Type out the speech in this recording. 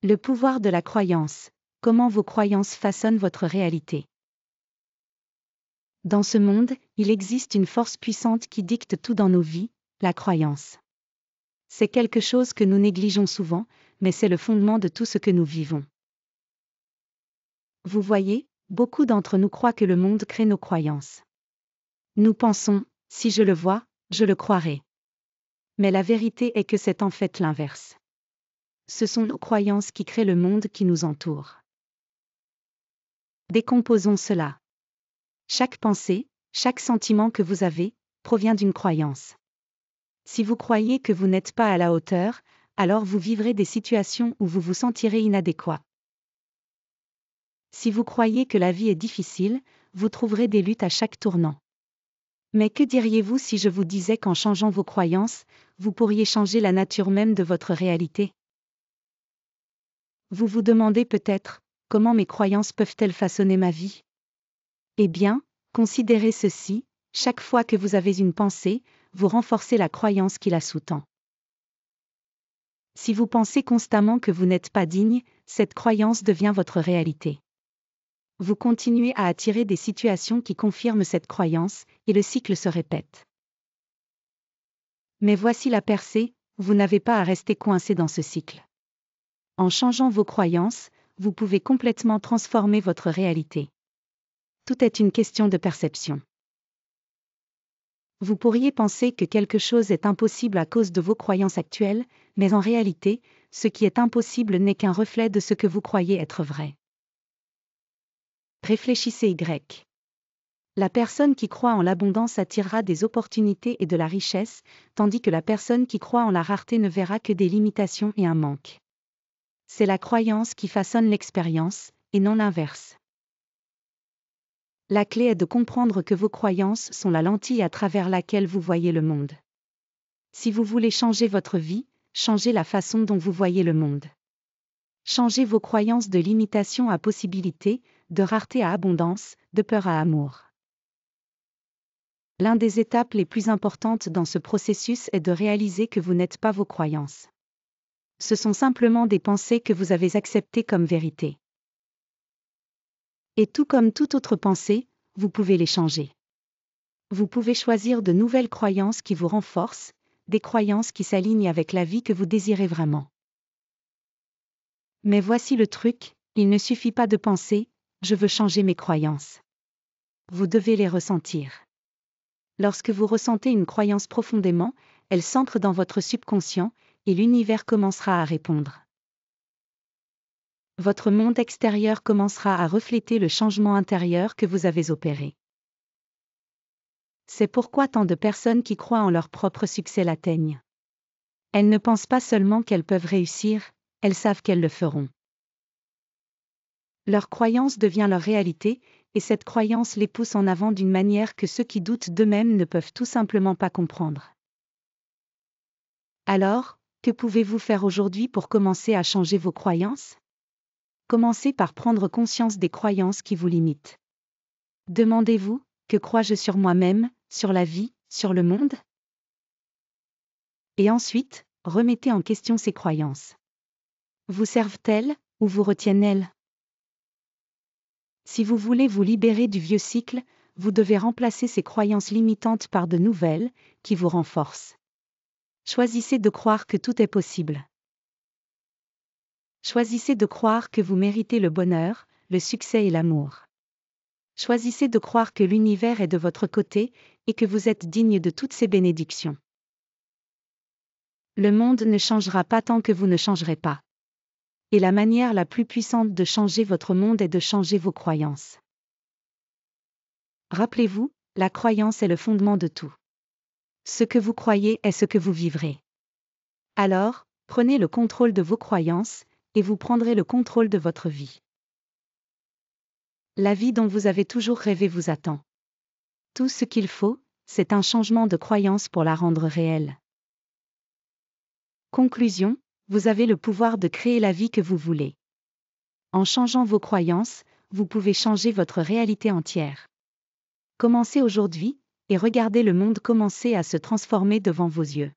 Le pouvoir de la croyance. Comment vos croyances façonnent votre réalité. Dans ce monde, il existe une force puissante qui dicte tout dans nos vies, la croyance. C'est quelque chose que nous négligeons souvent, mais c'est le fondement de tout ce que nous vivons. Vous voyez, beaucoup d'entre nous croient que le monde crée nos croyances. Nous pensons, si je le vois, je le croirai. Mais la vérité est que c'est en fait l'inverse. Ce sont nos croyances qui créent le monde qui nous entoure. Décomposons cela. Chaque pensée, chaque sentiment que vous avez, provient d'une croyance. Si vous croyez que vous n'êtes pas à la hauteur, alors vous vivrez des situations où vous vous sentirez inadéquat. Si vous croyez que la vie est difficile, vous trouverez des luttes à chaque tournant. Mais que diriez-vous si je vous disais qu'en changeant vos croyances, vous pourriez changer la nature même de votre réalité? Vous vous demandez peut-être, comment mes croyances peuvent-elles façonner ma vie? Eh bien, considérez ceci, chaque fois que vous avez une pensée, vous renforcez la croyance qui la sous-tend. Si vous pensez constamment que vous n'êtes pas digne, cette croyance devient votre réalité. Vous continuez à attirer des situations qui confirment cette croyance, et le cycle se répète. Mais voici la percée, vous n'avez pas à rester coincé dans ce cycle. En changeant vos croyances, vous pouvez complètement transformer votre réalité. Tout est une question de perception. Vous pourriez penser que quelque chose est impossible à cause de vos croyances actuelles, mais en réalité, ce qui est impossible n'est qu'un reflet de ce que vous croyez être vrai. Réfléchissez Y. La personne qui croit en l'abondance attirera des opportunités et de la richesse, tandis que la personne qui croit en la rareté ne verra que des limitations et un manque. C'est la croyance qui façonne l'expérience, et non l'inverse. La clé est de comprendre que vos croyances sont la lentille à travers laquelle vous voyez le monde. Si vous voulez changer votre vie, changez la façon dont vous voyez le monde. Changez vos croyances de limitation à possibilité, de rareté à abondance, de peur à amour. L'une des étapes les plus importantes dans ce processus est de réaliser que vous n'êtes pas vos croyances. Ce sont simplement des pensées que vous avez acceptées comme vérité. Et tout comme toute autre pensée, vous pouvez les changer. Vous pouvez choisir de nouvelles croyances qui vous renforcent, des croyances qui s'alignent avec la vie que vous désirez vraiment. Mais voici le truc, il ne suffit pas de penser « je veux changer mes croyances ». Vous devez les ressentir. Lorsque vous ressentez une croyance profondément, elle s'ancre dans votre subconscient, et l'univers commencera à répondre. Votre monde extérieur commencera à refléter le changement intérieur que vous avez opéré. C'est pourquoi tant de personnes qui croient en leur propre succès l'atteignent. Elles ne pensent pas seulement qu'elles peuvent réussir, elles savent qu'elles le feront. Leur croyance devient leur réalité, et cette croyance les pousse en avant d'une manière que ceux qui doutent d'eux-mêmes ne peuvent tout simplement pas comprendre. Alors, que pouvez-vous faire aujourd'hui pour commencer à changer vos croyances? Commencez par prendre conscience des croyances qui vous limitent. Demandez-vous, que crois-je sur moi-même, sur la vie, sur le monde? Et ensuite, remettez en question ces croyances. Vous servent-elles, ou vous retiennent-elles? Si vous voulez vous libérer du vieux cycle, vous devez remplacer ces croyances limitantes par de nouvelles, qui vous renforcent. Choisissez de croire que tout est possible. Choisissez de croire que vous méritez le bonheur, le succès et l'amour. Choisissez de croire que l'univers est de votre côté, et que vous êtes digne de toutes ces bénédictions. Le monde ne changera pas tant que vous ne changerez pas. Et la manière la plus puissante de changer votre monde est de changer vos croyances. Rappelez-vous, la croyance est le fondement de tout. Ce que vous croyez est ce que vous vivrez. Alors, prenez le contrôle de vos croyances, et vous prendrez le contrôle de votre vie. La vie dont vous avez toujours rêvé vous attend. Tout ce qu'il faut, c'est un changement de croyance pour la rendre réelle. Conclusion, vous avez le pouvoir de créer la vie que vous voulez. En changeant vos croyances, vous pouvez changer votre réalité entière. Commencez aujourd'hui, et regardez le monde commencer à se transformer devant vos yeux.